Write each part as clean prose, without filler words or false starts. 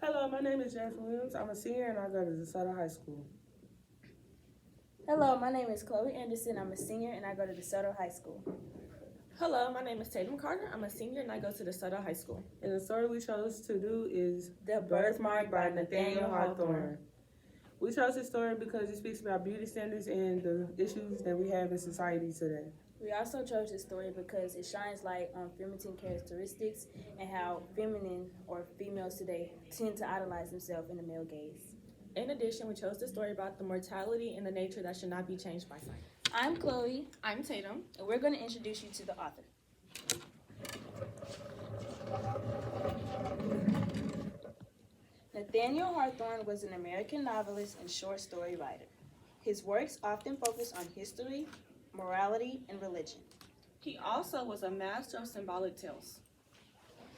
Hello, my name is Jasmine Williams. I'm a senior and I go to DeSoto High School. Hello, my name is Chloe Anderson. I'm a senior and I go to DeSoto High School. Hello, my name is Tatum Carter. I'm a senior and I go to DeSoto High School. And the story we chose to do is The Birthmark by Nathanial Hawthorne. We chose this story because it speaks about beauty standards and the issues that we have in society today. We also chose this story because it shines light on feminine characteristics and how feminine or females today tend to idolize themselves in the male gaze. In addition, we chose the story about the mortality and the nature that should not be changed by science. I'm Chloe, I'm Tatum. and we're going to introduce you to the author. Nathaniel Hawthorne was an American novelist and short story writer. His works often focus on history, morality, and religion. He also was a master of symbolic tales.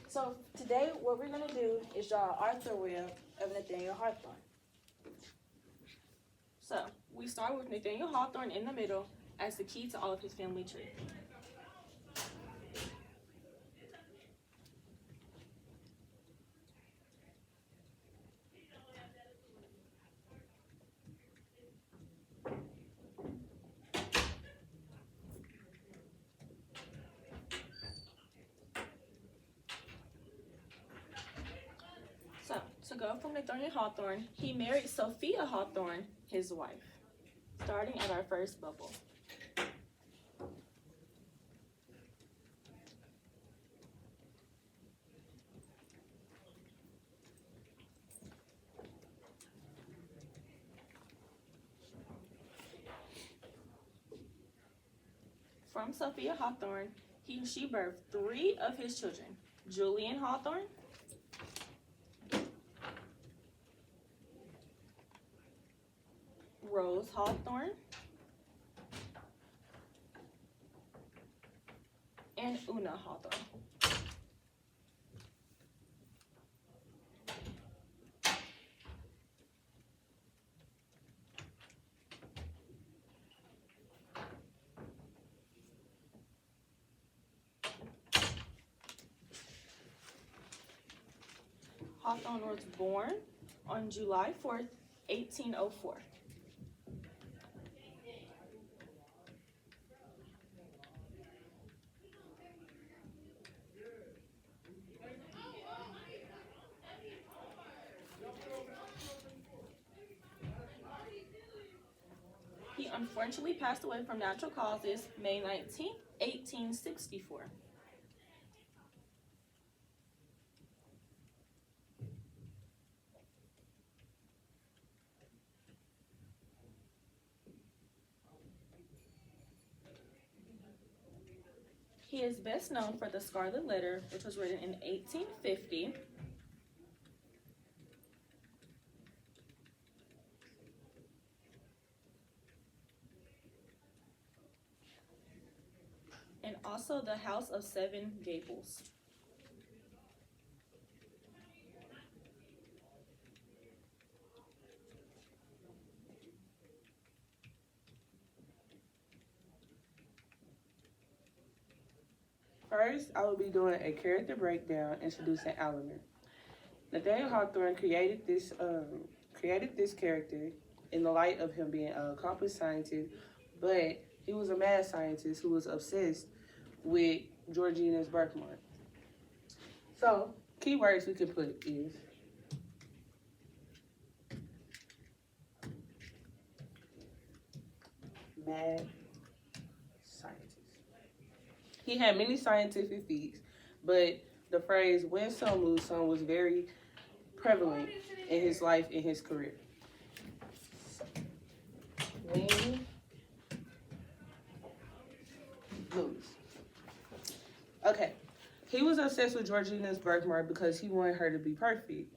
So today what we're going to do is draw an Arthur wheel of Nathaniel Hawthorne. So, we start with Nathaniel Hawthorne in the middle as the key to all of his family tree. So, to go from Nathaniel Hawthorne, he married Sophia Hawthorne, his wife, starting at our first bubble. From Sophia Hawthorne, she birthed 3 of his children: Julian Hawthorne, Rose Hawthorne, and Una Hawthorne. Hawthorne was born on July 4th, 1804. He unfortunately passed away from natural causes May 19th, 1864. He is best known for The Scarlet Letter, which was written in 1850. And also The House of Seven Gables. First, I will be doing a character breakdown introducing Eleanor. Nathaniel Hawthorne created this character in the light of him being an accomplished scientist, but he was a mad scientist who was obsessed with Georgina's birthmark. So, keywords we can put is mad scientist. He had many scientific feats, but the phrase win some, lose some was very prevalent in his life and his career. Win, lose. Okay, he was obsessed with Georgina's birthmark because he wanted her to be perfect.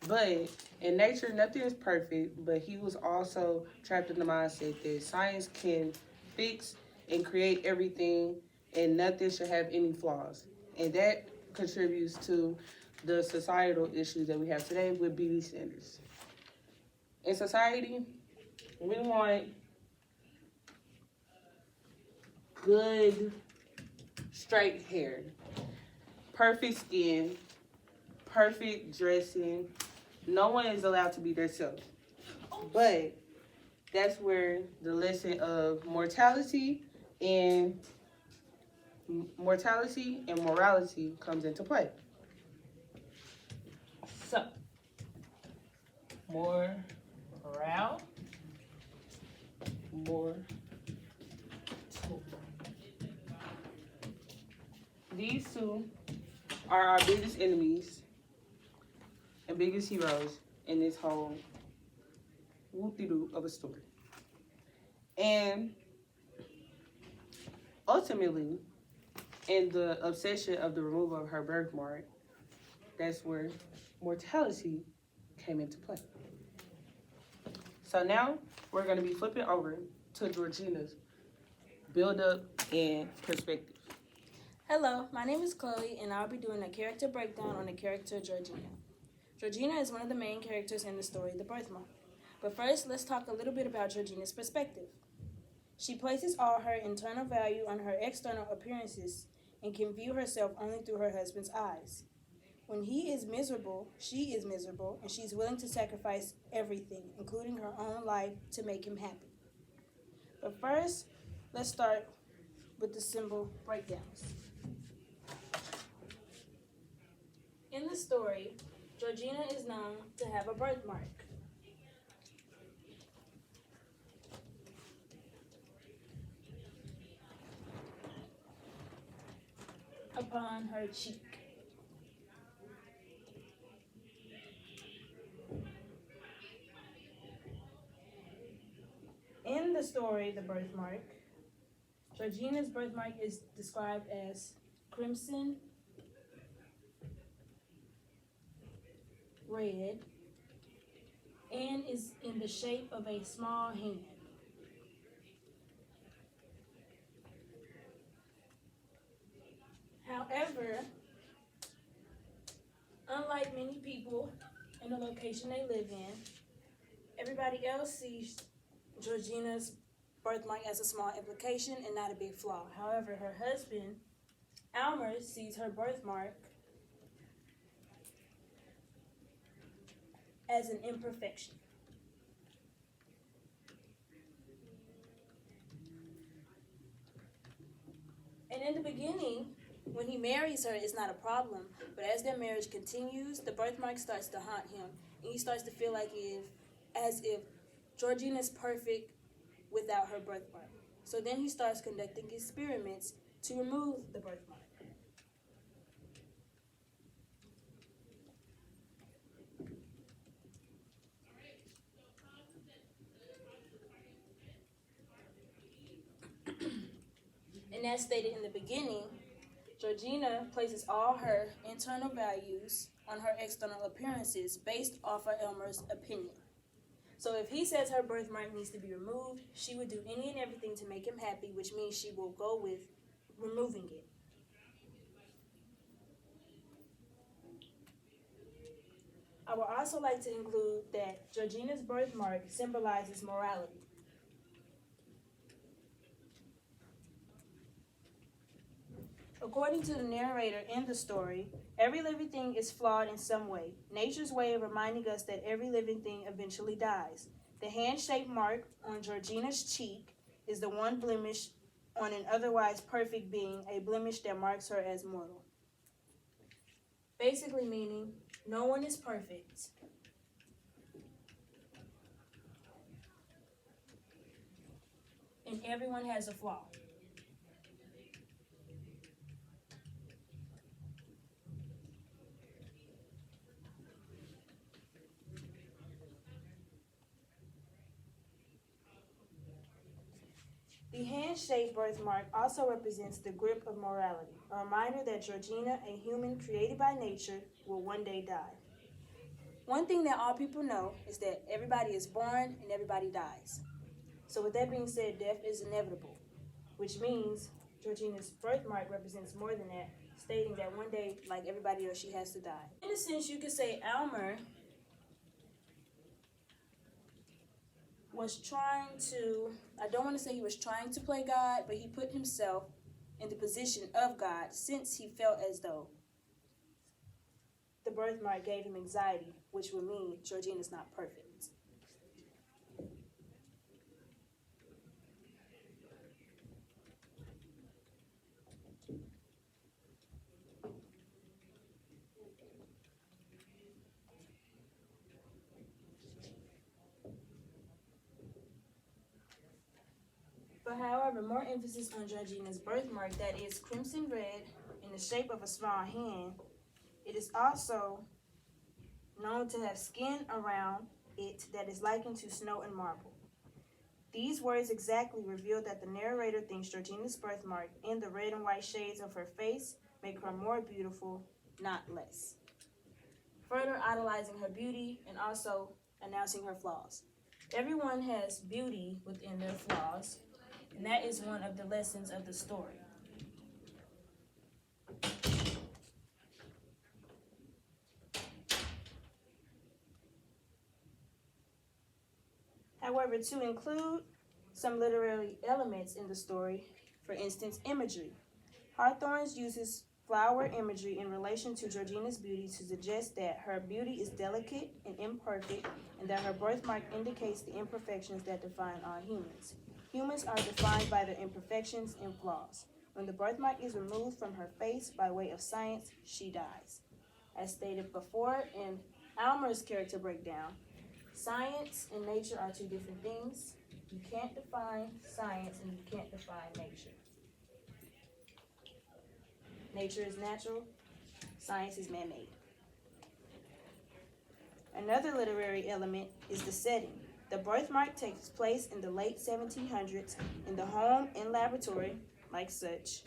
But in nature, nothing is perfect, but he was also trapped in the mindset that science can fix and create everything and nothing should have any flaws. And that contributes to the societal issues that we have today with beauty standards. In society, we want good, straight hair, perfect skin, perfect dressing, No one is allowed to be themselves. But that's where the lesson of and mortality and morality comes into play. So, more these two are our biggest enemies and biggest heroes in this whole whoop-de-doo of a story. And ultimately, in the obsession of the removal of her birthmark, that's where mortality came into play. So now we're going to be flipping over to Georgina's build-up and perspective. Hello, my name is Chloe, and I'll be doing a character breakdown on the character Georgina. Georgina is one of the main characters in the story, The Birthmark. But first, let's talk a little bit about Georgina's perspective. She places all her internal value on her external appearances and can view herself only through her husband's eyes. When he is miserable, she is miserable, and she's willing to sacrifice everything, including her own life, to make him happy. But first, let's start with the symbol breakdowns. In the story, Georgina is known to have a birthmark. Upon her cheek. In the story, The Birthmark, Georgina's birthmark is described as crimson, red, and is in the shape of a small hand. However, unlike many people in the location they live in, everybody else sees Georgina's birthmark as a small implication and not a big flaw. However, her husband, Almer, sees her birthmark as an imperfection. And in the beginning, when he marries her, it's not a problem. But as their marriage continues, the birthmark starts to haunt him. And he starts to feel like as if Georgina's perfect without her birthmark. So then he starts conducting experiments to remove the birthmark. And as stated in the beginning, Georgina places all her internal values on her external appearances based off of Elmer's opinion. So if he says her birthmark needs to be removed, she would do any and everything to make him happy, which means she will go with removing it. I would also like to include that Georgina's birthmark symbolizes morality. According to the narrator in the story, every living thing is flawed in some way. Nature's way of reminding us that every living thing eventually dies. The hand-shaped mark on Georgina's cheek is the one blemish on an otherwise perfect being, a blemish that marks her as mortal. Basically meaning, no one is perfect. And everyone has a flaw. The hand-shaped birthmark also represents the grip of morality, a reminder that Georgina, a human created by nature, will one day die. One thing that all people know is that everybody is born and everybody dies. So with that being said, death is inevitable, which means Georgina's birthmark represents more than that, stating that one day, like everybody else, she has to die. In a sense, you could say Almer was trying to, I don't want to say he was trying to play God, but he put himself in the position of God since he felt as though the birthmark gave him anxiety, which would mean Georgina's not perfect. But however, more emphasis on Georgina's birthmark, that is crimson red in the shape of a small hand. It is also known to have skin around it that is likened to snow and marble. These words exactly reveal that the narrator thinks Georgina's birthmark and the red and white shades of her face make her more beautiful, not less. Further idolizing her beauty and also announcing her flaws. Everyone has beauty within their flaws, and that is one of the lessons of the story. However, to include some literary elements in the story, for instance, imagery. Hawthorne uses flower imagery in relation to Georgina's beauty to suggest that her beauty is delicate and imperfect, and that her birthmark indicates the imperfections that define all humans. Humans are defined by their imperfections and flaws. When the birthmark is removed from her face by way of science, she dies. As stated before in Almer's character breakdown, science and nature are two different things. You can't define science and you can't define nature. Nature is natural, science is man-made. Another literary element is the setting. The birthmark takes place in the late 1700s in the home and laboratory, like such,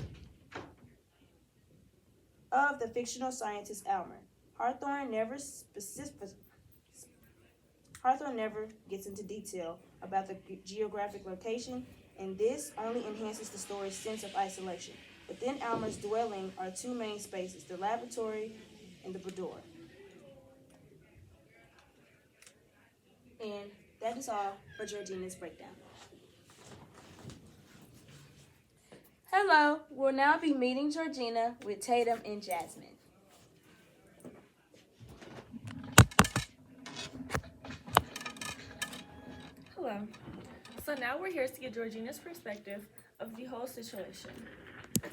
of the fictional scientist Almer. Hawthorne never gets into detail about the geographic location, and this only enhances the story's sense of isolation. Within Almer's dwelling are two main spaces, the laboratory and the boudoir. And that is all for Georgina's breakdown. Hello, we'll now be meeting Georgina with Tatum and Jasmine. Hello. So now we're here to get Georgina's perspective of the whole situation.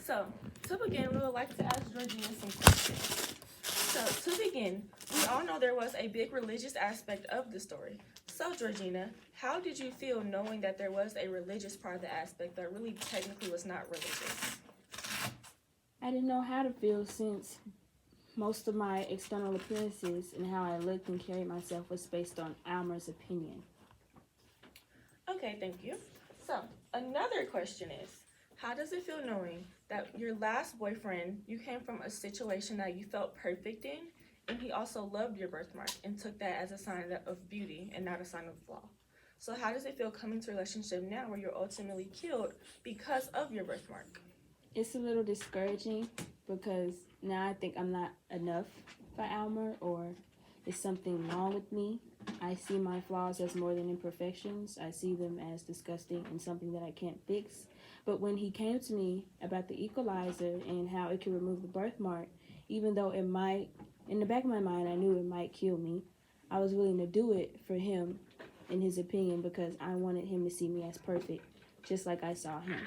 So, to begin, we would like to ask Georgina some questions. So, to begin, we all know there was a big religious aspect of the story. So, Georgina, how did you feel knowing that there was a religious part of the aspect that really technically was not religious? I didn't know how to feel since most of my external appearances and how I looked and carried myself was based on Almer's opinion. Okay, thank you. So, another question is, how does it feel knowing that your last boyfriend, you came from a situation that you felt perfect in, and he also loved your birthmark and took that as a sign of beauty and not a sign of flaw? So how does it feel coming to a relationship now where you're ultimately killed because of your birthmark? It's a little discouraging because now I think I'm not enough for Almer, or is something wrong with me. I see my flaws as more than imperfections. I see them as disgusting and something that I can't fix. But when he came to me about the equalizer and how it could remove the birthmark, even though it might, in the back of my mind, I knew it might kill me, I was willing to do it for him, in his opinion, because I wanted him to see me as perfect, just like I saw him.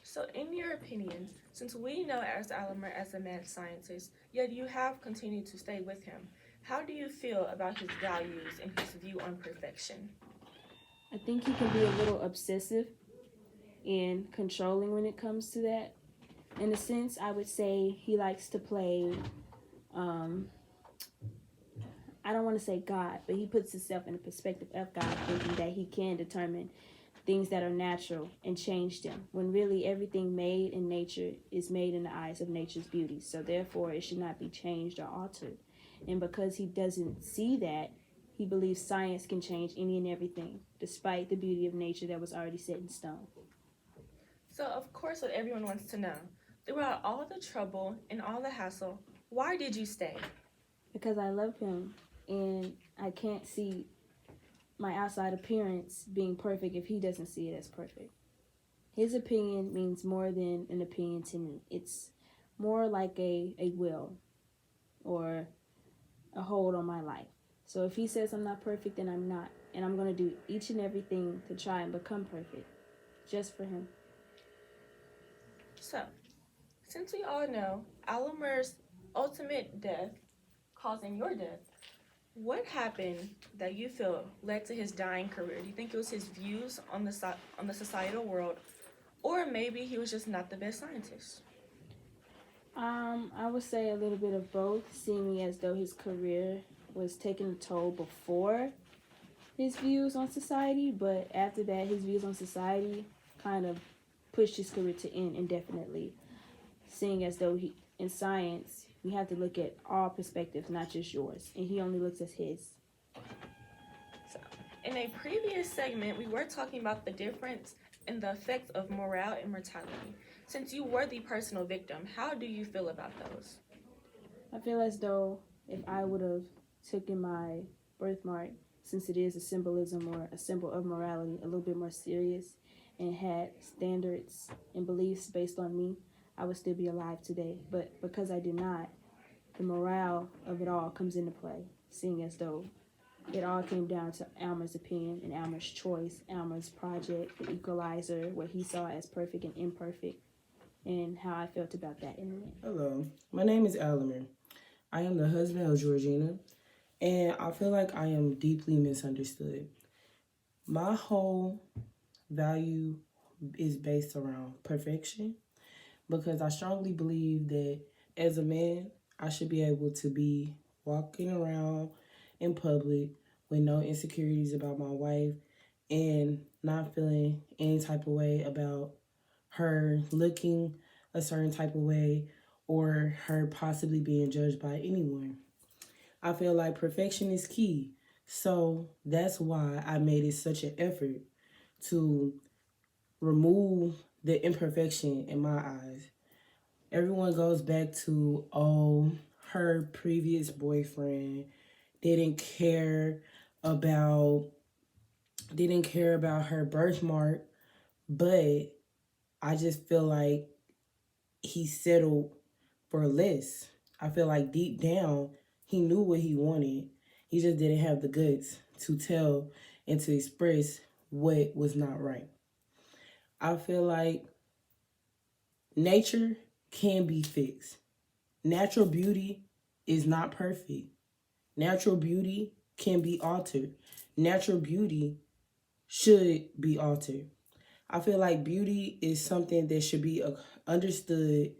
So in your opinion, since we know as Almer as a mad scientist, yet you have continued to stay with him, how do you feel about his values and his view on perfection? I think he can be a little obsessive and controlling when it comes to that. In a sense, I would say he likes to play, I don't want to say God, but he puts himself in the perspective of God, thinking that he can determine things that are natural and change them, when really everything made in nature is made in the eyes of nature's beauty. So therefore, it should not be changed or altered. And because he doesn't see that, he believes science can change any and everything, despite the beauty of nature that was already set in stone. So of course what everyone wants to know, throughout all the trouble and all the hassle, why did you stay? Because I love him, and I can't see my outside appearance being perfect if he doesn't see it as perfect. His opinion means more than an opinion to me. It's more like a will. or a hold on my life. So if he says I'm not perfect, then I'm not. And I'm going to do each and everything to try and become perfect just for him. So, since we all know Alamer's ultimate death, causing your death, what happened that you feel led to his dying career? Do you think it was his views on the societal world, or maybe he was just not the best scientist? I would say a little bit of both, seeming as though his career was taking a toll before his views on society, but after that, his views on society kind of pushed his career to end indefinitely, seeing as though in science, we have to look at all perspectives, not just yours, and he only looks at his. So, in a previous segment, we were talking about the difference in the effects of morale and mortality. Since you were the personal victim, how do you feel about those? I feel as though if I would have taken my birthmark, since it is a symbolism or a symbol of morality, a little bit more serious, and had standards and beliefs based on me, I would still be alive today. But because I did not, the morale of it all comes into play, seeing as though it all came down to Almer's opinion and Almer's choice, Almer's project, the equalizer, what he saw as perfect and imperfect, and how I felt about that in the end. Hello, my name is Alamer. I am the husband of Georgina, and I feel like I am deeply misunderstood. My whole value is based around perfection because I strongly believe that as a man, I should be able to be walking around in public with no insecurities about my wife and not feeling any type of way about her looking a certain type of way or her possibly being judged by anyone. I feel like perfection is key. So that's why I made it such an effort to remove the imperfection in my eyes. Everyone goes back to, oh, her previous boyfriend didn't care about her birthmark, but I just feel like he settled for less. I feel like deep down, he knew what he wanted. He just didn't have the guts to tell and to express what was not right. I feel like nature can be fixed. Natural beauty is not perfect. Natural beauty can be altered. Natural beauty should be altered. I feel like beauty is something that should be understood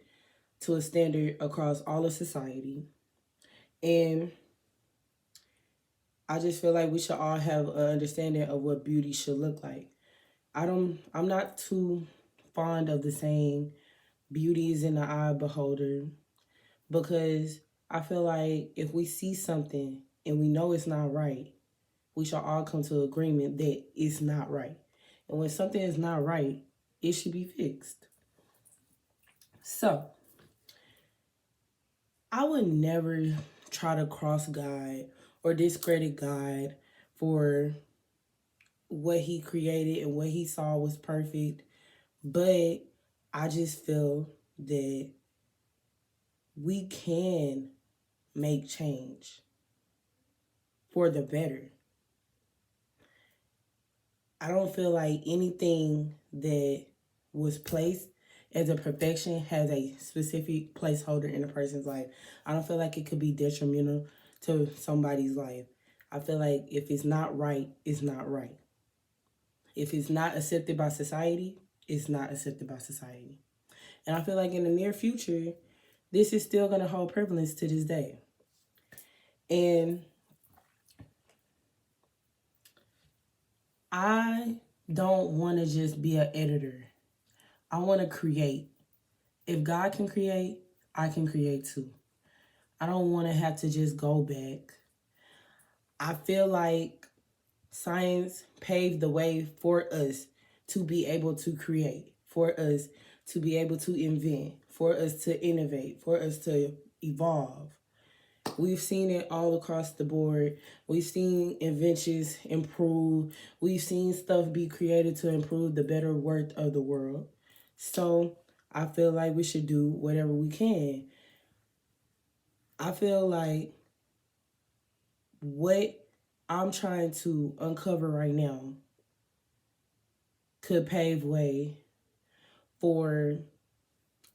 to a standard across all of society. And I just feel like we should all have an understanding of what beauty should look like. I'm not too fond of the saying beauty is in the eye of the beholder because I feel like if we see something and we know it's not right, we should all come to agreement that it's not right. And when something is not right, it should be fixed. So, I would never try to cross God or discredit God for what he created and what he saw was perfect. But I just feel that we can make change for the better. I don't feel like anything that was placed as a perfection has a specific placeholder in a person's life. I don't feel like it could be detrimental to somebody's life. I feel like if it's not right, it's not right. If it's not accepted by society, it's not accepted by society. And I feel like in the near future, this is still going to hold prevalence to this day. And I don't want to just be an editor. I want to create. If God can create, I can create too. I don't want to have to just go back. I feel like science paved the way for us to be able to create, for us to be able to invent, for us to innovate, for us to evolve. We've seen it all across the board. We've seen inventions improve. We've seen stuff be created to improve the better worth of the world. So I feel like we should do whatever we can. I feel like what I'm trying to uncover right now could pave way for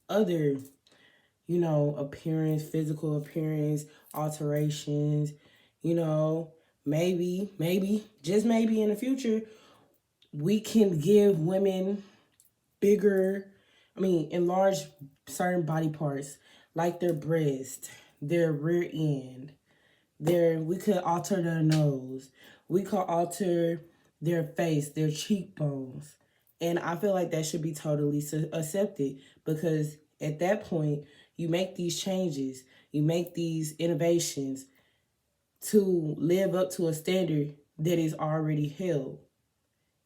other, appearance, physical appearance, alterations, maybe, just maybe in the future, we can give women enlarge certain body parts like their breast, their rear end, we could alter their nose, we could alter their face, their cheekbones. And I feel like that should be totally accepted because at that point, you make these changes, you make these innovations to live up to a standard that is already held.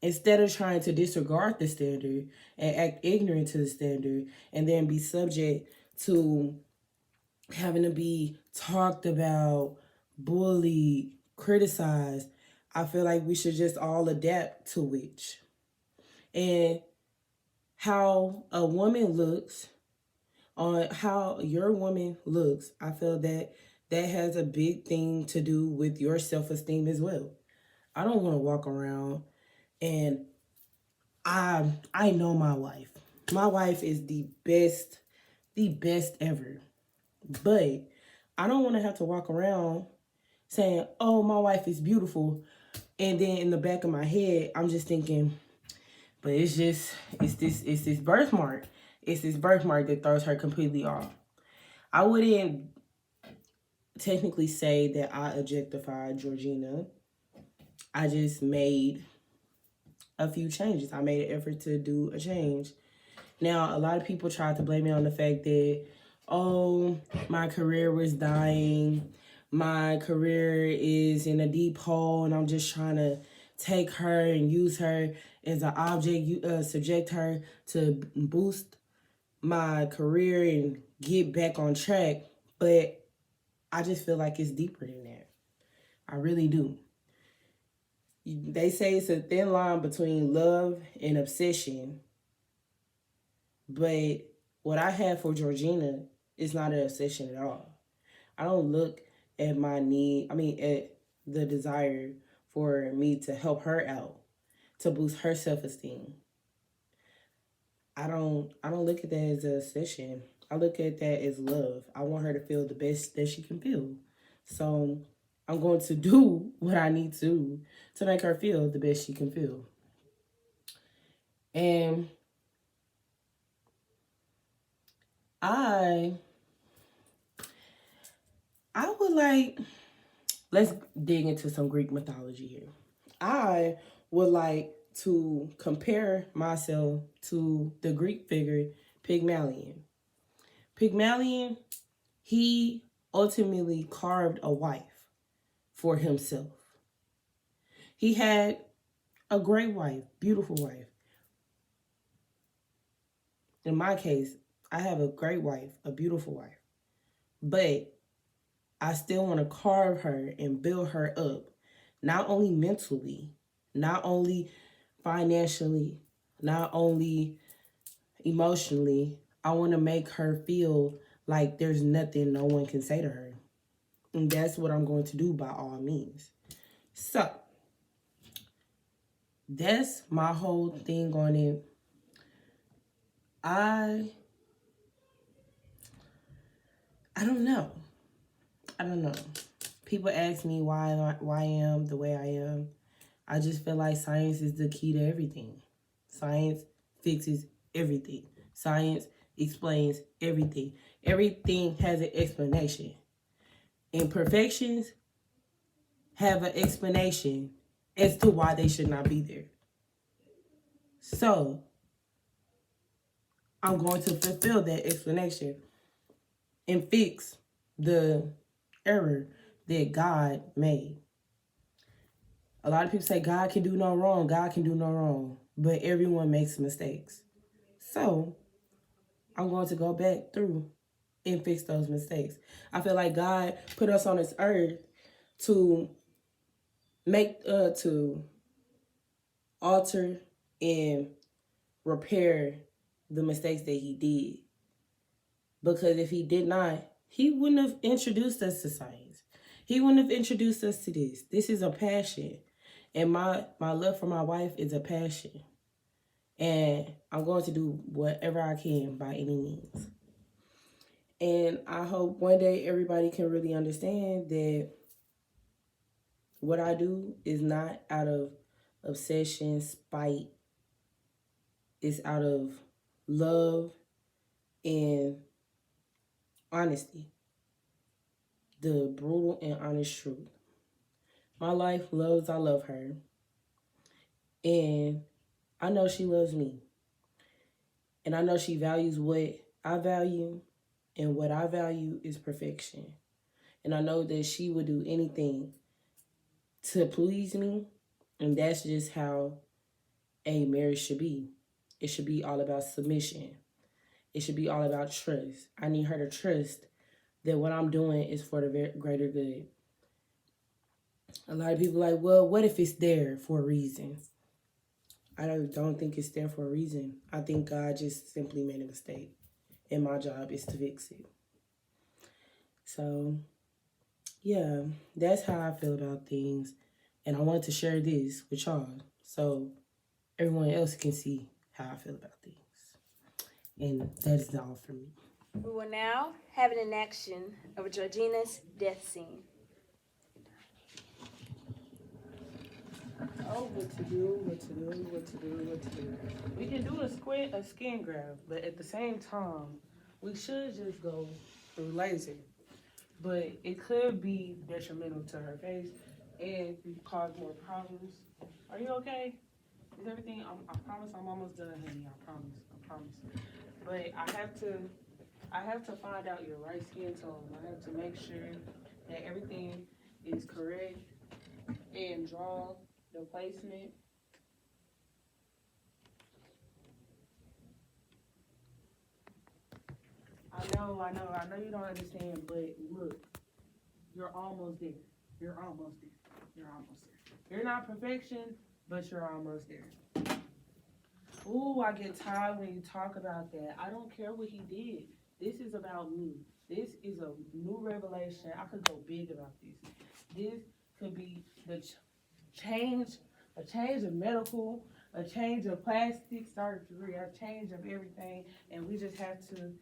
Instead of trying to disregard the standard and act ignorant to the standard and then be subject to having to be talked about, bullied, criticized, I feel like we should just all adapt to which. And how a woman looks, on how your woman looks, I feel that that has a big thing to do with your self-esteem as well. I don't want to walk around and I know my wife. My wife is the best ever. But I don't want to have to walk around saying, "Oh, my wife is beautiful," and then in the back of my head, I'm just thinking, "But it's this birthmark. It's this birthmark that throws her completely off." I wouldn't technically say that I objectified Georgina. I just made a few changes. I made an effort to do a change. Now, a lot of people tried to blame me on the fact that, oh, my career was dying. My career is in a deep hole, and I'm just trying to take her and use her as an object, subject her to boost my career and get back on track. But I just feel like it's deeper than that. I really do. They say it's a thin line between love and obsession. But what I have for Georgina is not an obsession at all. I don't look at at the desire for me to help her out, to boost her self-esteem. I don't look at that as an obsession. I look at that as love. I want her to feel the best that she can feel. So I'm going to do what I need to make her feel the best she can feel. And I would like, let's dig into some Greek mythology here. I would like to compare myself to the Greek figure Pygmalion. Pygmalion, he ultimately carved a wife for himself. He had a great wife, beautiful wife. In my case, I have a great wife, a beautiful wife. But I still want to carve her and build her up, not only mentally, not only financially, not only emotionally. I want to make her feel like there's nothing no one can say to her. And that's what I'm going to do by all means. So, that's my whole thing on it. I don't know. People ask me why I am the way I am. I just feel like science is the key to everything. Science fixes everything. Science explains everything. Everything has an explanation. Imperfections have an explanation as to why they should not be there. So, I'm going to fulfill that explanation and fix the error that God made. A lot of people say God can do no wrong. God can do no wrong. But everyone makes mistakes. So, I'm going to go back through and fix those mistakes. I feel like God put us on this earth to to alter and repair the mistakes that he did. Because if he did not, he wouldn't have introduced us to science. He wouldn't have introduced us to this. This is a passion. And my love for my wife is a passion. And I'm going to do whatever I can by any means. And I hope one day everybody can really understand that what I do is not out of obsession, spite. It's out of love and honesty. The brutal and honest truth. My life loves, I love her. And I know she loves me. And I know she values what I value. And what I value is perfection. And I know that she would do anything to please me. And that's just how a marriage should be. It should be all about submission. It should be all about trust. I need her to trust that what I'm doing is for the greater good. A lot of people are like, well, what if it's there for a reason? I don't think it's there for a reason. I think God just simply made a mistake. And my job is to fix it. So, yeah, that's how I feel about things. And I wanted to share this with y'all so everyone else can see how I feel about things. And that is all for me. We will now have an enaction of Georgina's death scene. Oh, what to do. We can do a skin grab, but at the same time, we should just go through laser. But it could be detrimental to her face and cause more problems. Are you okay? Is everything? I promise I'm almost done, honey. I promise. But I have to find out your right skin tone. I have to make sure that everything is correct and draw the placement. I know you don't understand, but look, you're almost there. You're not perfection, but you're almost there. Ooh, I get tired when you talk about that. I don't care what he did. This is about me. This is a new revelation. I could go big about this. This could be the change, a change of medical, a change of plastic surgery, a change of everything. And we just have to,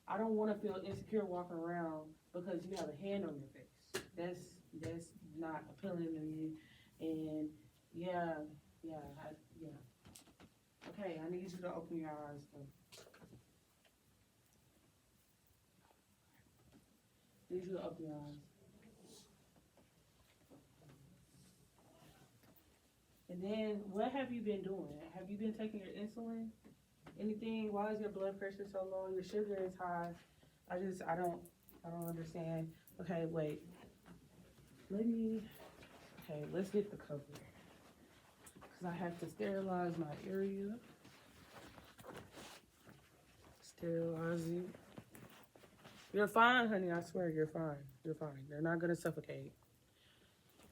I don't want to feel insecure walking around because you have a hand on your face. That's not appealing to me. And yeah. Okay, I need you to open your eyes. Need you to open your eyes. And then, what have you been doing? Have you been taking your insulin? Anything? Why is your blood pressure so low? Your sugar is high. I don't understand. Okay, wait. Let's get the cover. Because I have to sterilize my area. Sterilize it. You're fine, honey. I swear, you're fine. You're fine. They're not going to suffocate.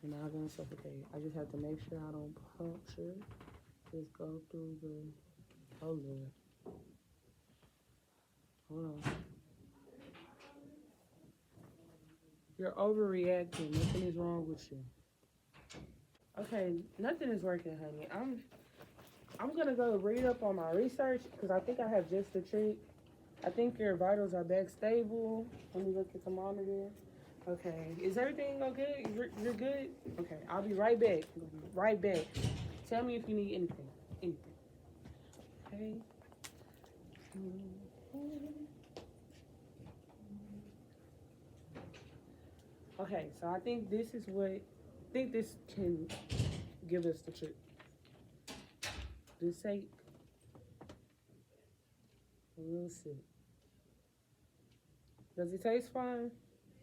I just have to make sure I don't puncture. Just go through the... Oh, Lord. Hold on. You're overreacting. Nothing is wrong with you. Okay, nothing is working, honey. I'm gonna go read up on my research because I think I have just the trick. I think your vitals are back stable. Let me look at the monitor. Okay, is everything okay? You're good? Okay, I'll be right back. Tell me if you need anything. Okay. Okay, so I think this can give us the trick. Just take a little sip. Does it taste fine?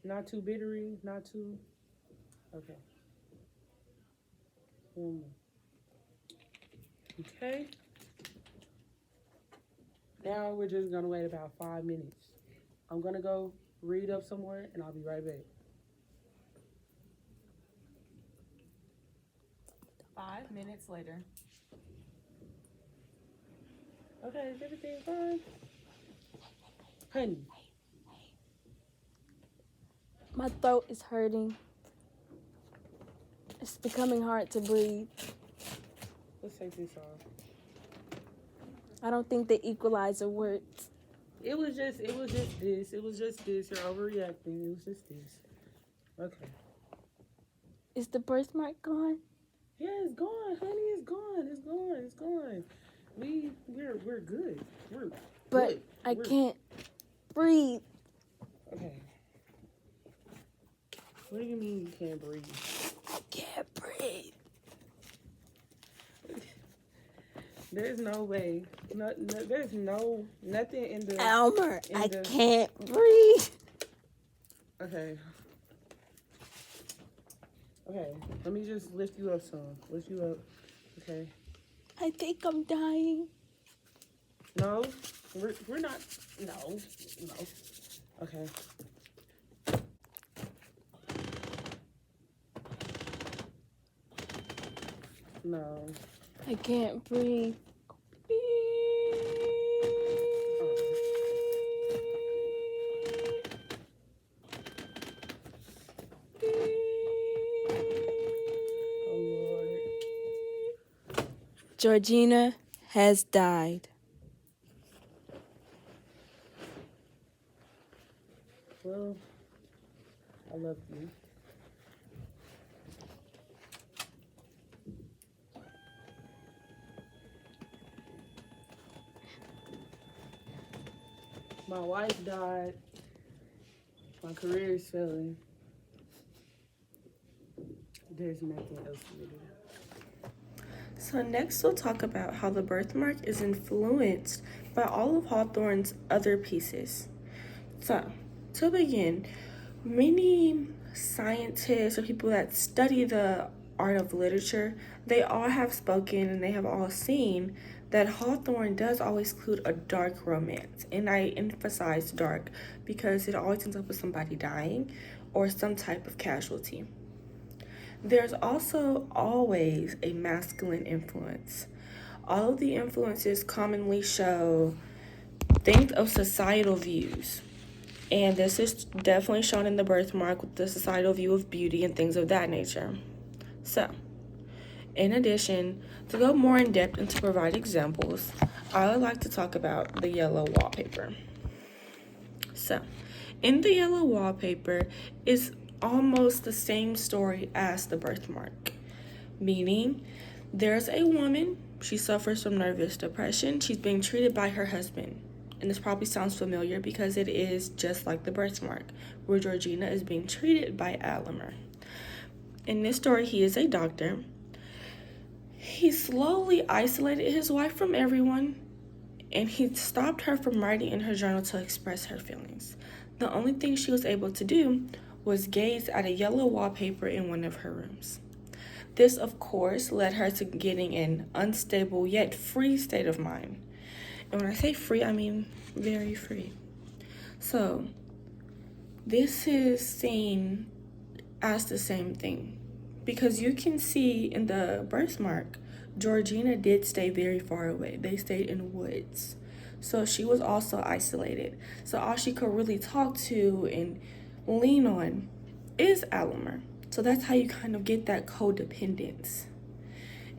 Not too bittery, not too... Okay. Okay. Now we're just gonna wait about 5 minutes. I'm gonna go read up somewhere and I'll be right back. 5 minutes later. Okay, is everything fine? Honey, My throat is hurting. It's becoming hard to breathe. Let's take this off. I don't think the equalizer worked. It was just this. It was just this. You're overreacting. It was just this. Okay. Is the birthmark gone? Yeah, it's gone, honey. It's gone. It's gone. It's gone. We're good. We're But good. I We're- can't breathe. Okay. What do you mean you can't breathe? I can't breathe. There's no way. There's nothing in the. Elmer, in I the- can't breathe. Okay. Okay. Let me just lift you up some. Lift you up. Okay. I think I'm dying. No, we're not. No. Okay. No. I can't breathe. Oh Lord. Georgina has died. Well, I love you. My wife died. My career is failing. There's nothing else to do. So next we'll talk about how the birthmark is influenced by all of Hawthorne's other pieces. So, to begin, many scientists or people that study the art of literature, they all have spoken and they have all seen that Hawthorne does always include a dark romance. And I emphasize dark because it always ends up with somebody dying or some type of casualty. There's also always a masculine influence. All of the influences commonly show things of societal views. And this is definitely shown in the birthmark with the societal view of beauty and things of that nature. So, in addition, to go more in depth and to provide examples, I would like to talk about the yellow wallpaper. So, in the yellow wallpaper is almost the same story as the birthmark, meaning there's a woman, she suffers from nervous depression, she's being treated by her husband. And this probably sounds familiar because it is just like the birthmark, where Georgina is being treated by Alimer. In this story, he is a doctor. He slowly isolated his wife from everyone, and he stopped her from writing in her journal to express her feelings. The only thing she was able to do was gaze at a yellow wallpaper in one of her rooms. This, of course, led her to getting an unstable yet free state of mind. And when I say free, I mean very free. So, this is seen as the same thing. Because you can see in the birthmark, Georgina did stay very far away. They stayed in woods. So she was also isolated. So all she could really talk to and lean on is Alimer. So that's how you kind of get that codependence.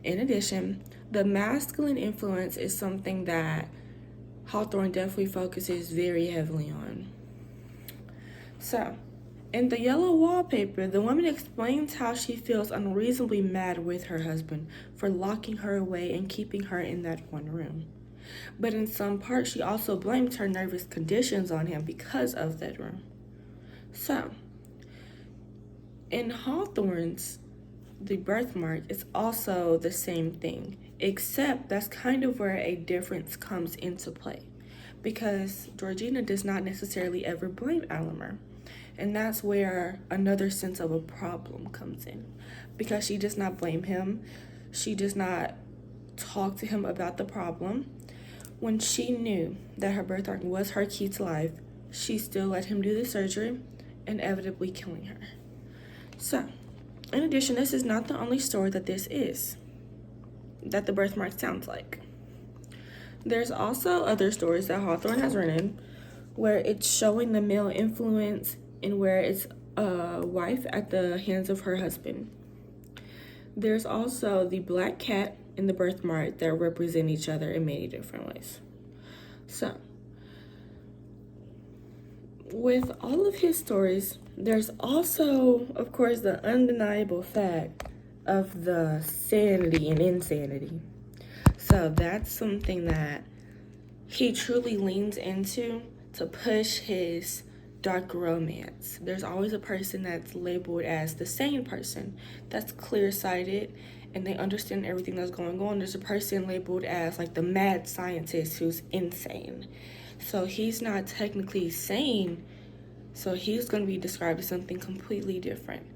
In addition, the masculine influence is something that Hawthorne definitely focuses very heavily on. So, in the yellow wallpaper, the woman explains how she feels unreasonably mad with her husband for locking her away and keeping her in that one room. But in some part, she also blames her nervous conditions on him because of that room. So, in Hawthorne's The Birthmark, it's also the same thing, except that's kind of where a difference comes into play. Because Georgina does not necessarily ever blame Alimer. And that's where another sense of a problem comes in. Because she does not blame him. She does not talk to him about the problem. When she knew that her birthmark was her key to life, she still let him do the surgery, inevitably killing her. So, in addition, this is not the only story that this is, that the birthmark sounds like. There's also other stories that Hawthorne has written where it's showing the male influence and where it's a wife at the hands of her husband. There's also the black cat and the birthmark that represent each other in many different ways. So, with all of his stories, there's also, of course, the undeniable fact of the sanity and insanity. So that's something that he truly leans into to push his dark romance. There's always a person that's labeled as the sane person, that's clear-sighted, and they understand everything that's going on. There's a person labeled as like the mad scientist who's insane. So he's not technically sane, so he's going to be described as something completely different.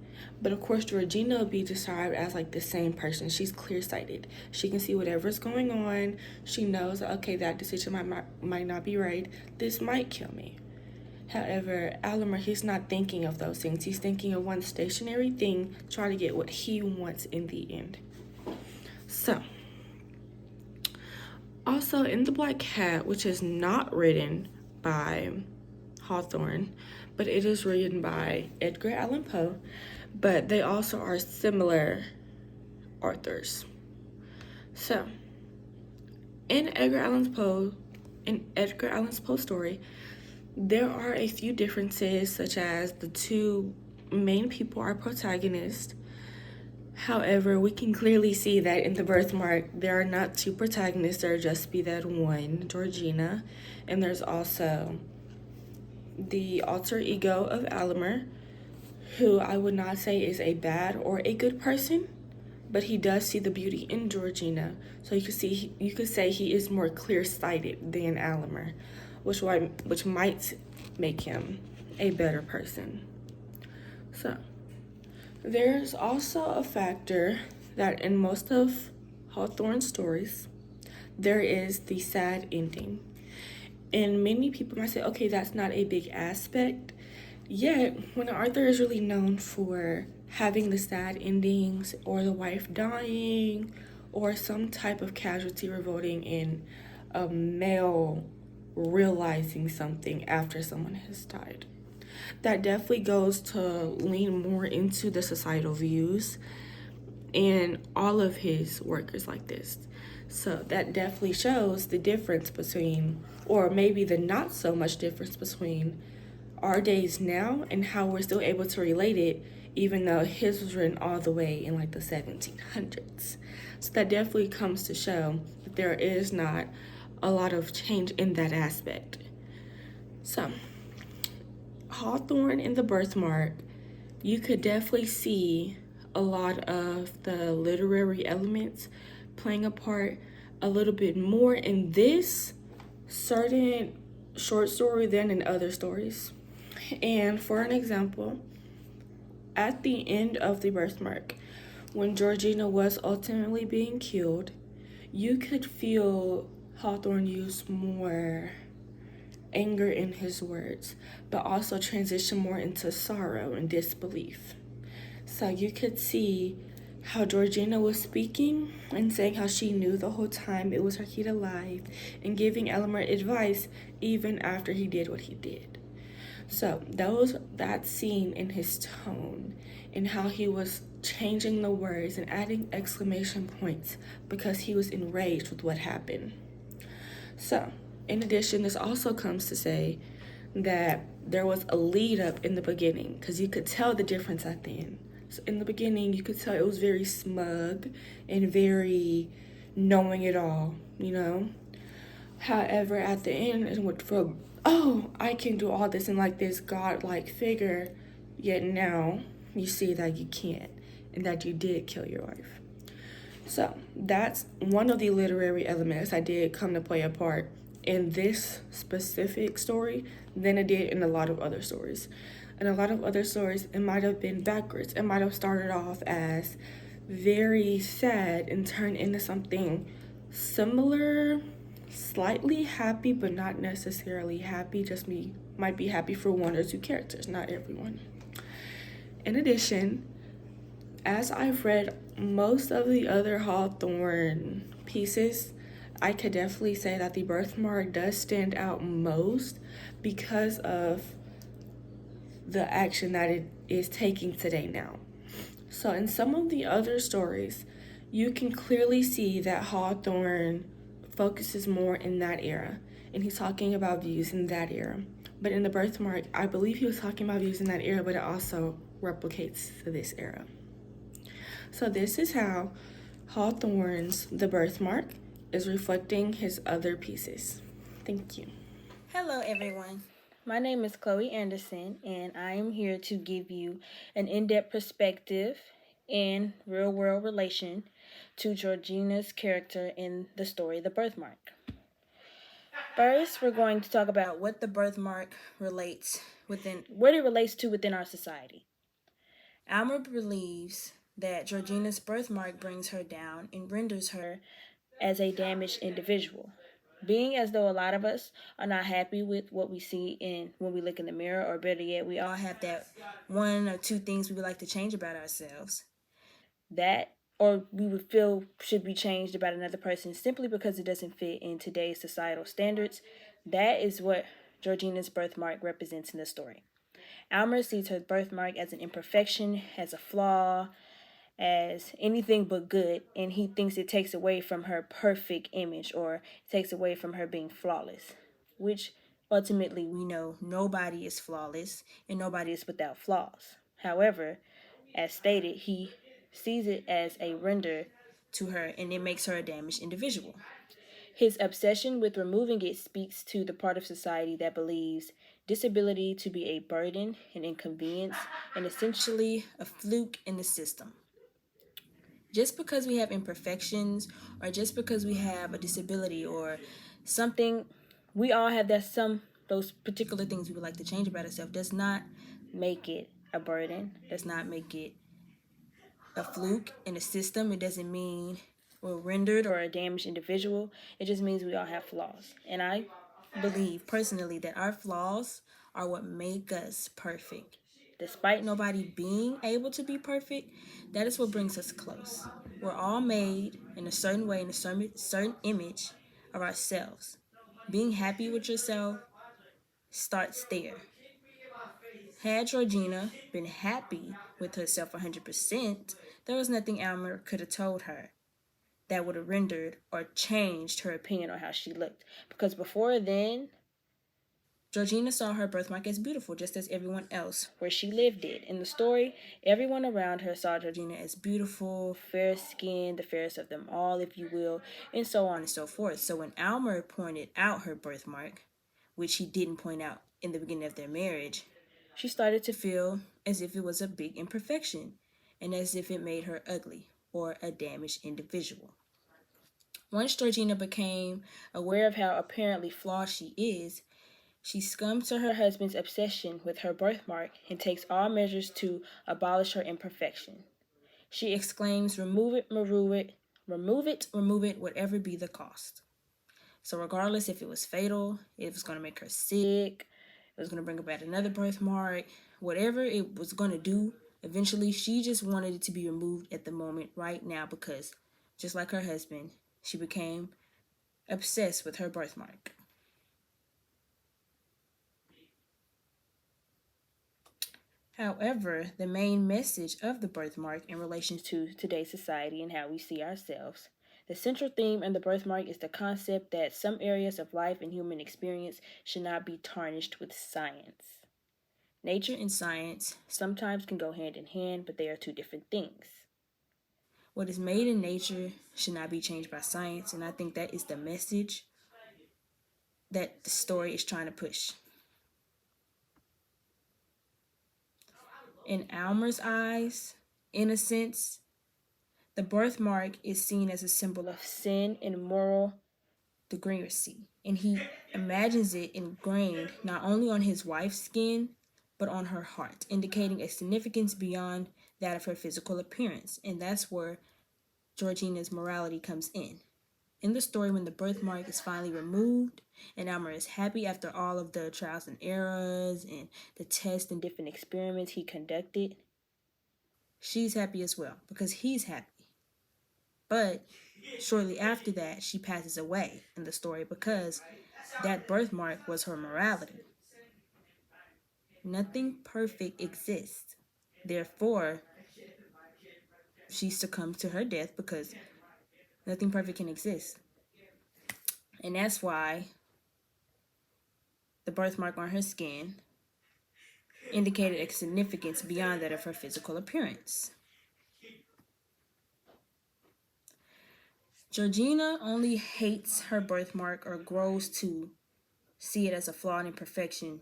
But of course, Georgina will be described as like the same person. She's clear-sighted. She can see whatever's going on. She knows, okay, that decision might not be right. This might kill me. However, Alimer, he's not thinking of those things. He's thinking of one stationary thing, trying to get what he wants in the end. So, also in The Black Cat, which is not written by Hawthorne, but it is written by Edgar Allan Poe, but they also are similar authors. So, in Edgar Allan Poe's story, there are a few differences, such as the two main people are protagonists. However, we can clearly see that in The Birthmark, there are not two protagonists, there just be that one, Georgina, and there's also the alter ego of Alimer, who I would not say is a bad or a good person, but he does see the beauty in Georgina. So you could say he is more clear-sighted than Alimer, which might make him a better person. So, there's also a factor that in most of Hawthorne's stories, there is the sad ending. And many people might say, okay, that's not a big aspect. Yet, when an author is really known for having the sad endings or the wife dying or some type of casualty revolting in a male realizing something after someone has died, that definitely goes to lean more into the societal views, and all of his work is like this. So that definitely shows the difference between, or maybe the not so much difference between, our days now and how we're still able to relate it, even though his was written all the way in like the 1700s. So that definitely comes to show that there is not a lot of change in that aspect. So, Hawthorne in The Birthmark, you could definitely see a lot of the literary elements playing a part a little bit more in this certain short story than in other stories. And for an example, at the end of The Birthmark, when Georgina was ultimately being killed, you could feel Hawthorne use more anger in his words, but also transition more into sorrow and disbelief. So you could see how Georgina was speaking and saying how she knew the whole time it was her key to life, and giving Alimer advice even after he did what he did. So that scene in his tone and how he was changing the words and adding exclamation points because he was enraged with what happened. So, in addition, this also comes to say that there was a lead up in the beginning, because you could tell the difference at the end. So in the beginning, you could tell it was very smug and very knowing it all, you know? However, at the end, it went from, oh, I can do all this in like this godlike figure, yet now you see that you can't and that you did kill your wife. So that's one of the literary elements that did come to play a part in this specific story than it did in a lot of other stories. In a lot of other stories, it might have been backwards. It might have started off as very sad and turned into something similar, slightly happy, but not necessarily happy. Might be happy for one or two characters, not everyone. In addition, as I've read most of the other Hawthorne pieces, I could definitely say that The Birthmark does stand out most because of the action that it is taking today now. So in some of the other stories, you can clearly see that Hawthorne focuses more in that era, and he's talking about views in that era. But in the Birthmark, I believe he was talking about views in that era, but it also replicates to this era. So this is how Hawthorne's The Birthmark is reflecting his other pieces. Thank you. Hello, everyone. My name is Chloe Anderson, and I am here to give you an in-depth perspective and real-world relation to Georgina's character in the story The Birthmark. First, we're going to talk about what the birthmark relates to within our society. Alma believes that Georgina's birthmark brings her down and renders her as a damaged individual. Being as though a lot of us are not happy with what we see when we look in the mirror, or better yet, we all have that one or two things we would like to change about ourselves. That, or we would feel should be changed about another person simply because it doesn't fit in today's societal standards. That is what Georgina's birthmark represents in the story. Alma sees her birthmark as an imperfection, as a flaw, as anything but good, and he thinks it takes away from her perfect image, or takes away from her being flawless, which ultimately we know nobody is flawless and nobody is without flaws. However, as stated, he sees it as a render to her, and it makes her a damaged individual. His obsession with removing it speaks to the part of society that believes disability to be a burden, an inconvenience, and essentially a fluke in the system. Just because we have imperfections, or just because we have a disability or something, we all have those particular things we would like to change about ourselves, does not make it a burden, does not make it a fluke in the system. It doesn't mean we're rendered or a damaged individual. It just means we all have flaws. And I believe personally that our flaws are what make us perfect. Despite nobody being able to be perfect, that is what brings us close. We're all made in a certain way, in a certain image of ourselves. Being happy with yourself starts there. Had Georgina been happy with herself 100%, there was nothing Alma could have told her that would have rendered or changed her opinion on how she looked. Because before then, Georgina saw her birthmark as beautiful, just as everyone else where she lived did. In the story, everyone around her saw Georgina as beautiful, fair-skinned, the fairest of them all, if you will, and so on and so forth. So when Alma pointed out her birthmark, which he didn't point out in the beginning of their marriage, she started to feel as if it was a big imperfection, and as if it made her ugly or a damaged individual. Once Georgina became aware of how apparently flawed she is, she succumbs to her husband's obsession with her birthmark and takes all measures to abolish her imperfection. She exclaims, remove it, whatever be the cost. So regardless if it was fatal, if it was going to make her sick, it was going to bring about another birthmark, whatever it was going to do, eventually she just wanted it to be removed at the moment right now, because just like her husband, she became obsessed with her birthmark. However, the main message of the birthmark in relation to today's society and how we see ourselves, the central theme in the birthmark is the concept that some areas of life and human experience should not be tarnished with science. Nature and science sometimes can go hand in hand, but they are two different things. What is made in nature should not be changed by science, and I think that is the message that the story is trying to push. In Alma's eyes, in a sense, the birthmark is seen as a symbol of sin and moral degradacy, and he imagines it ingrained not only on his wife's skin, but on her heart, indicating a significance beyond that of her physical appearance. And that's where Georgina's morality comes in. In the story, when the birthmark is finally removed and Alma is happy after all of the trials and errors and the tests and different experiments he conducted, she's happy as well because he's happy. But shortly after that, she passes away in the story because that birthmark was her morality. nothing perfect exists. Therefore, she succumbed to her death because nothing perfect can exist. And that's why the birthmark on her skin indicated a significance beyond that of her physical appearance. Georgina only hates her birthmark or grows to see it as a flaw and imperfection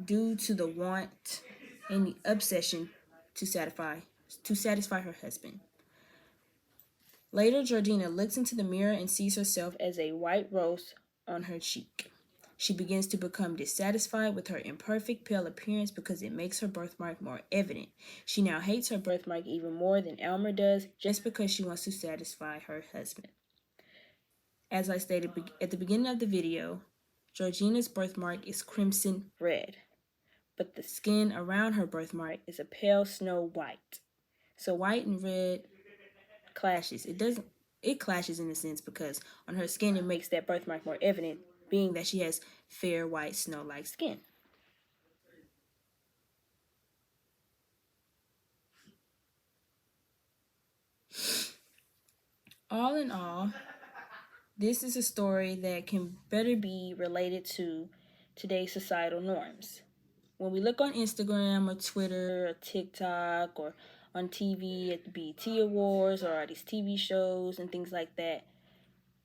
due to the want and the obsession to satisfy her husband. Later, Georgina looks into the mirror and sees herself as a white rose on her cheek. She begins to become dissatisfied with her imperfect, pale appearance because it makes her birthmark more evident. She now hates her birthmark even more than Elmer does just because she wants to satisfy her husband. As I stated at the beginning of the video, Georgina's birthmark is crimson red, but the skin around her birthmark is a pale snow white. So white and red clashes. It clashes in a sense because on her skin it makes that birthmark more evident, being that she has fair white snow-like skin. All in all, this is a story that can better be related to today's societal norms. When we look on Instagram or Twitter or TikTok or on TV at the BET Awards or these TV shows and things like that,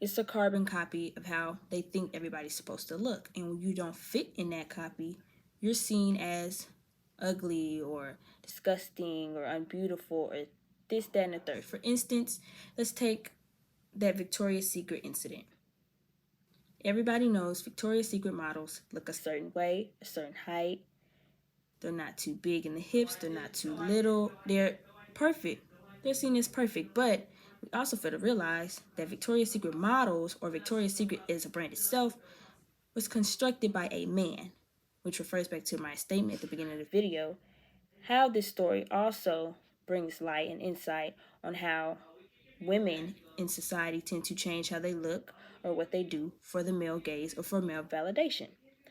it's a carbon copy of how they think everybody's supposed to look. And when you don't fit in that copy, you're seen as ugly or disgusting or unbeautiful or this, that, and the third. For instance, let's take that Victoria's Secret incident. Everybody knows Victoria's Secret models look a certain way, a certain height. They're not too big in the hips. They're not too little. They're perfect. They're seen as perfect. But we also fail to realize that Victoria's Secret models, or Victoria's Secret as a brand itself, was constructed by a man, which refers back to my statement at the beginning of the video, how this story also brings light and insight on how women in society tend to change how they look or what they do for the male gaze or for male validation.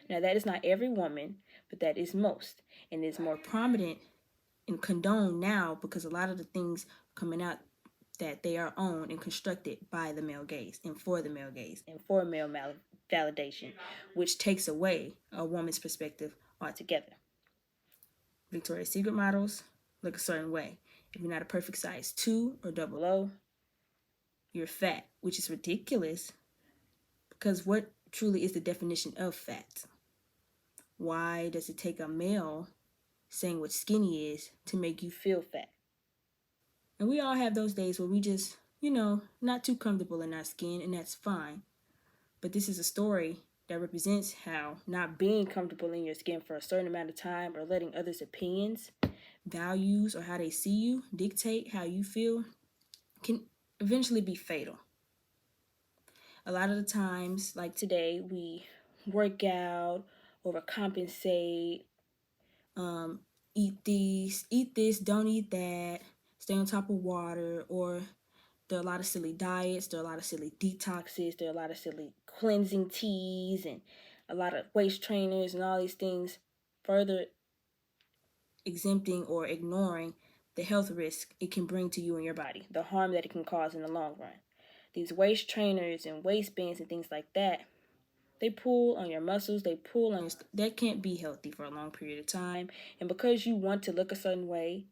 Now, that is not every woman, but that is most, and is more prominent and condoned now because a lot of the things coming out that they are owned and constructed by the male gaze and for the male gaze and for male validation, which takes away a woman's perspective altogether. Victoria's Secret models look a certain way. If you're not a perfect size 2 or double O, you're fat, which is ridiculous because what truly is the definition of fat? Why does it take a male saying what skinny is to make you feel fat? And we all have those days where we just, not too comfortable in our skin, and that's fine. But this is a story that represents how not being comfortable in your skin for a certain amount of time or letting others' opinions, values, or how they see you dictate how you feel can eventually be fatal. A lot of the times, like today, we work out, overcompensate, eat this, don't eat that, stay on top of water, or there are a lot of silly diets, there are a lot of silly detoxes, there are a lot of silly cleansing teas, and a lot of waist trainers and all these things, further exempting or ignoring the health risk it can bring to you and your body, the harm that it can cause in the long run. These waist trainers and waistbands and things like that, they pull on your muscles, they pull on your that can't be healthy for a long period of time. And because you want to look a certain way,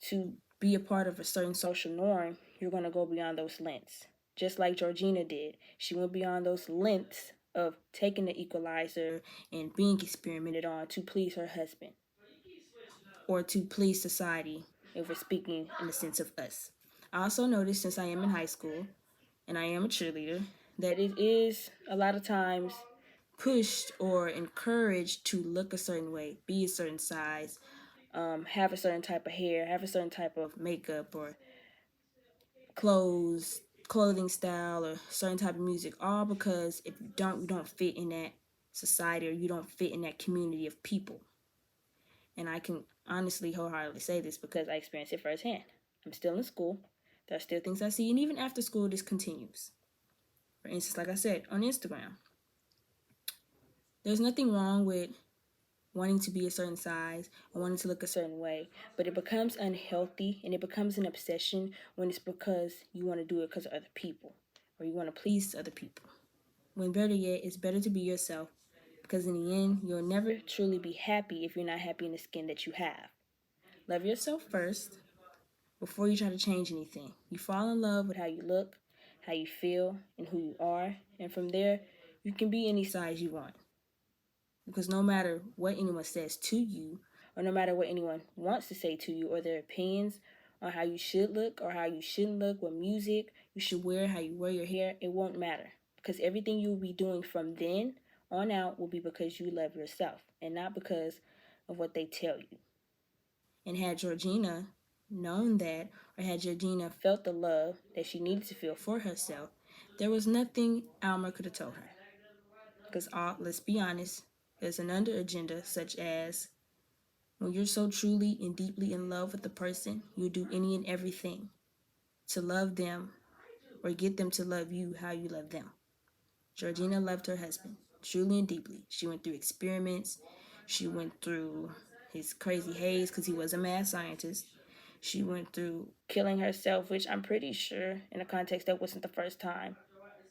to be a part of a certain social norm, you're going to go beyond those lengths. Just like Georgina did. She went beyond those lengths of taking the equalizer and being experimented on to please her husband. Or to please society, if we're speaking in the sense of us. I also noticed, since I am in high school, and I am a cheerleader, that it is a lot of times pushed or encouraged to look a certain way, be a certain size, have a certain type of hair, have a certain type of makeup or clothing style or certain type of music, all because if you don't fit in that society or you don't fit in that community of people. And I can honestly wholeheartedly say this because I experienced it firsthand. I'm still in school. There are still things I see, and even after school, this continues. For instance, like I said, on Instagram, there's nothing wrong with wanting to be a certain size or wanting to look a certain way, but it becomes unhealthy and it becomes an obsession when it's because you want to do it because of other people or you want to please other people. When better yet, it's better to be yourself because in the end, you'll never truly be happy if you're not happy in the skin that you have. Love yourself first before you try to change anything. You fall in love with how you look, how you feel, and who you are, and from there, you can be any size you want. Because no matter what anyone says to you, or no matter what anyone wants to say to you, or their opinions on how you should look or how you shouldn't look, what music you should wear, how you wear your hair, it won't matter. Because everything you will be doing from then on out will be because you love yourself and not because of what they tell you. And had Georgina known that, or had Georgina felt the love that she needed to feel for herself, there was nothing Alma could have told her. Because let's be honest, there's an under agenda such as when you're so truly and deeply in love with the person, you'll do any and everything to love them or get them to love you how you love them. Georgina loved her husband truly and deeply. She went through experiments. She went through his crazy haze because he was a mad scientist. She went through killing herself, which I'm pretty sure in the context that wasn't the first time.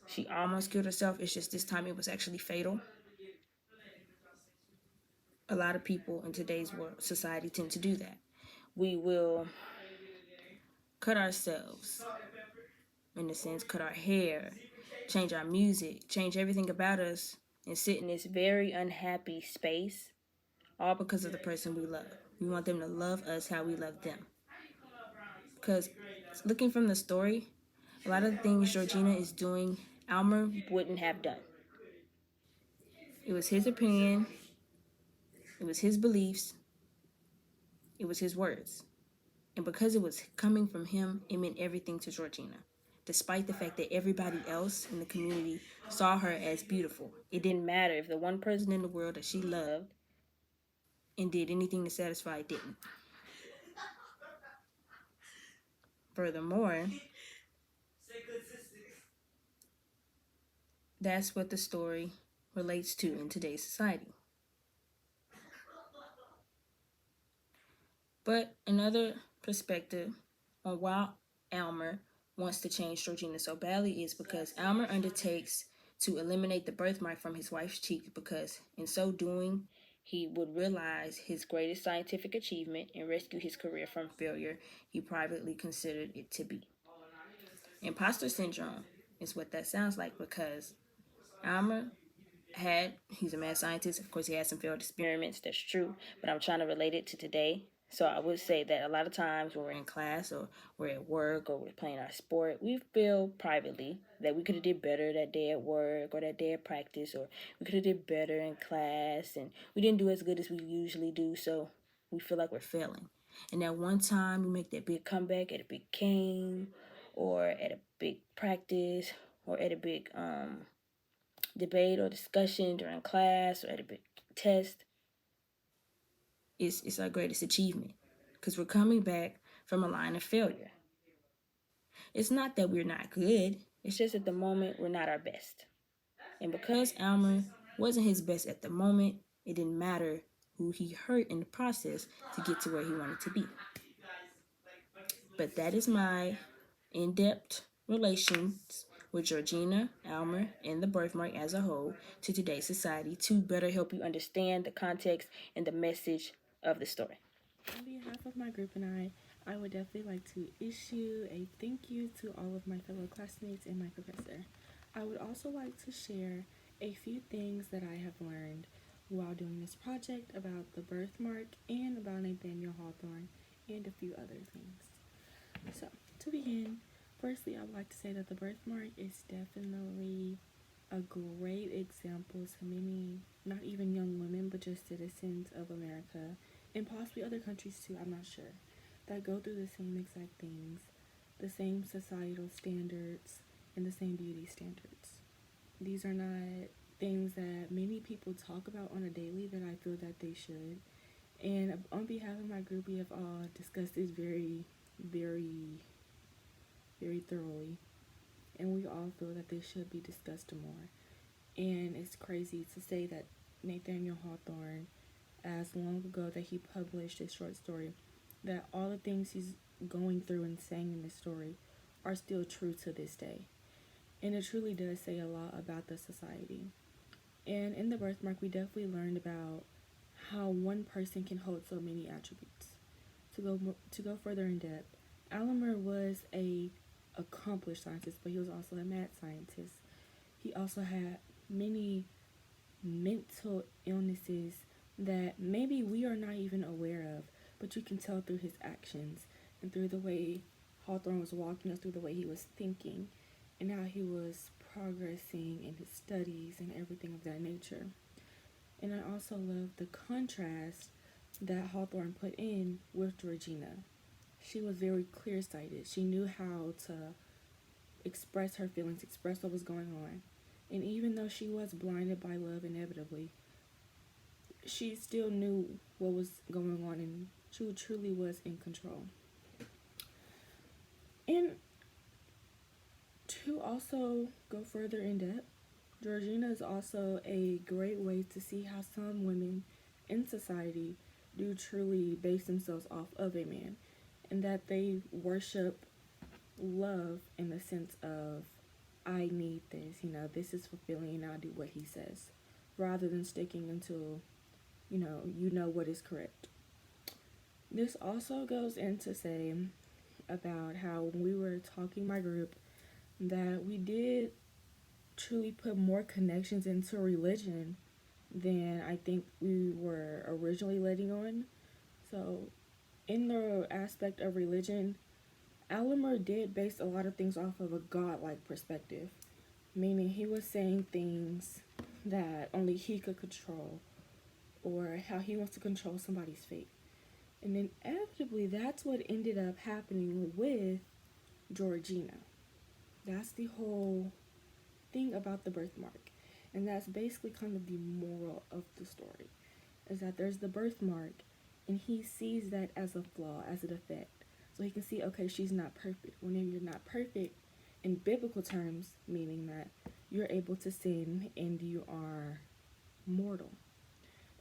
She almost killed herself. It's just this time it was actually fatal. A lot of people in today's world, society tend to do that. We will cut ourselves, in a sense, cut our hair, change our music, change everything about us, and sit in this very unhappy space, all because of the person we love. We want them to love us how we love them. Because looking from the story, a lot of the things Georgina is doing, Almer wouldn't have done. It was his opinion, it was his beliefs, it was his words. And because it was coming from him, it meant everything to Georgina. Despite the fact that everybody else in the community saw her as beautiful. It didn't matter if the one person in the world that she loved and did anything to satisfy it didn't. Furthermore, that's what the story relates to in today's society. But another perspective on why Almer wants to change Georgina so badly is because Almer undertakes to eliminate the birthmark from his wife's cheek because in so doing, he would realize his greatest scientific achievement and rescue his career from failure he privately considered it to be. Imposter syndrome is what that sounds like because Almer he's a mad scientist. Of course, he had some failed experiments. That's true. But I'm trying to relate it to today. So I would say that a lot of times when we're in class or we're at work or we're playing our sport, we feel privately that we could have did better that day at work or that day at practice, or we could have did better in class and we didn't do as good as we usually do. So we feel like we're failing. And that one time we make that big comeback at a big game or at a big practice or at a big debate or discussion during class or at a big test, it's our greatest achievement because we're coming back from a line of failure. It's not that we're not good, it's just at the moment we're not our best. And because Almer wasn't his best at the moment, it didn't matter who he hurt in the process to get to where he wanted to be. But that is my in-depth relations with Georgina, Almer, and the birthmark as a whole to today's society to better help you understand the context and the message of the story. On behalf of my group and I would definitely like to issue a thank you to all of my fellow classmates and my professor. I would also like to share a few things that I have learned while doing this project about the birthmark and about Nathanial Hawthorne and a few other things. So, to begin, firstly, I would like to say that the birthmark is definitely a great example to many, not even young women, but just citizens of America and possibly other countries too, I'm not sure, that go through the same exact things, the same societal standards, and the same beauty standards. These are not things that many people talk about on a daily that I feel that they should. And on behalf of my group, we have all discussed this very, very, very thoroughly. And we all feel that they should be discussed more. And it's crazy to say that Nathaniel Hawthorne as long ago that he published his short story, that all the things he's going through and saying in this story are still true to this day. And it truly does say a lot about the society. And in the birthmark, we definitely learned about how one person can hold so many attributes. To go further in depth, Alimer was a accomplished scientist, but he was also a mad scientist. He also had many mental illnesses that maybe we are not even aware of, but you can tell through his actions and through the way Hawthorne was walking us, through the way he was thinking, and how he was progressing in his studies and everything of that nature. And I also love the contrast that Hawthorne put in with Georgina. She was very clear-sighted. She knew how to express her feelings, express what was going on. And even though she was blinded by love inevitably, she still knew what was going on, and she truly was in control. And to also go further in depth, Georgina is also a great way to see how some women in society do truly base themselves off of a man, and that they worship love in the sense of, I need this, this is fulfilling and I'll do what he says, rather than sticking until, you know what is correct. This also goes into say about how when we were talking my group, that we did truly put more connections into religion than I think we were originally letting on. So in the aspect of religion, Alimer did base a lot of things off of a godlike perspective, meaning he was saying things that only he could control, or how he wants to control somebody's fate. And inevitably, that's what ended up happening with Georgina. That's the whole thing about the birthmark. And that's basically kind of the moral of the story, is that there's the birthmark, and he sees that as a flaw, as a defect. So he can see, okay, she's not perfect. Whenever you're not perfect, in biblical terms, meaning that you're able to sin and you are mortal.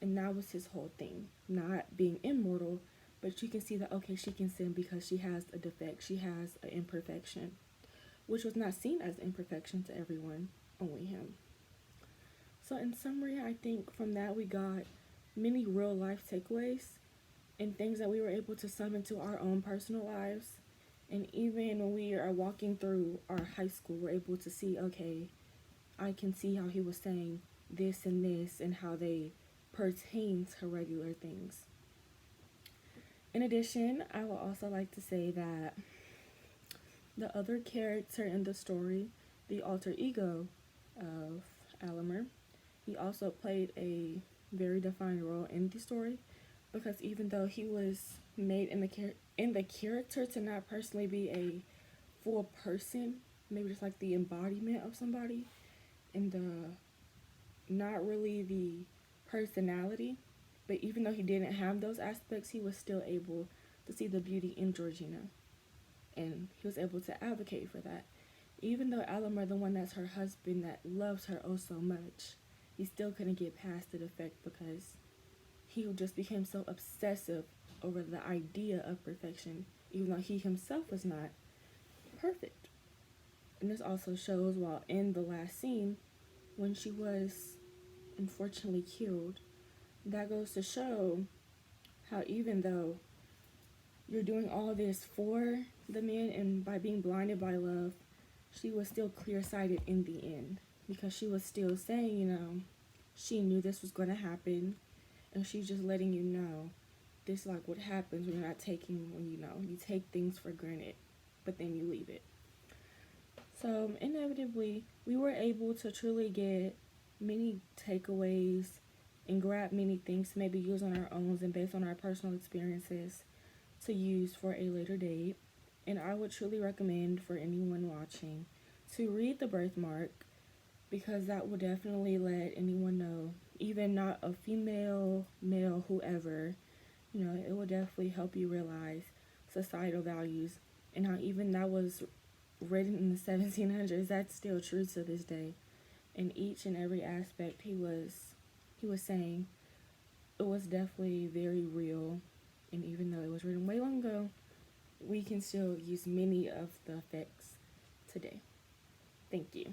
And that was his whole thing. Not being immortal, but you can see that, okay, she can sin because she has a defect. She has an imperfection, which was not seen as imperfection to everyone, only him. So in summary, I think from that we got many real life takeaways and things that we were able to sum into our own personal lives. And even when we are walking through our high school, we're able to see, okay, I can see how he was saying this and how they pertain to regular things. In addition, I would also like to say that the other character in the story, the alter ego of Alimer, he also played a very defined role in the story, because even though he was made in the character to not personally be a full person, maybe just like the embodiment of somebody, and not really the personality, but even though he didn't have those aspects, he was still able to see the beauty in Georgina, and he was able to advocate for that. Even though Alimer, the one that's her husband that loves her oh so much, he still couldn't get past the defect because he just became so obsessive over the idea of perfection, even though he himself was not perfect. And this also shows while in the last scene, when she was unfortunately killed, that goes to show how even though you're doing all this for the man and by being blinded by love, she was still clear-sighted in the end, because she was still saying, she knew this was going to happen, and she's just letting you know this is like what happens when you're not taking, you take things for granted, but then you leave it. So inevitably, we were able to truly get many takeaways and grab many things to maybe use on our own and based on our personal experiences to use for a later date. And I would truly recommend for anyone watching to read The Birthmark, because that will definitely let anyone know, even not a female, male, whoever, it will definitely help you realize societal values and how even that was written in the 1700s, that's still true to this day. In each and every aspect he was saying, it it was definitely very real. And even though it was written way long ago, we can still use many of the effects today. Thank you.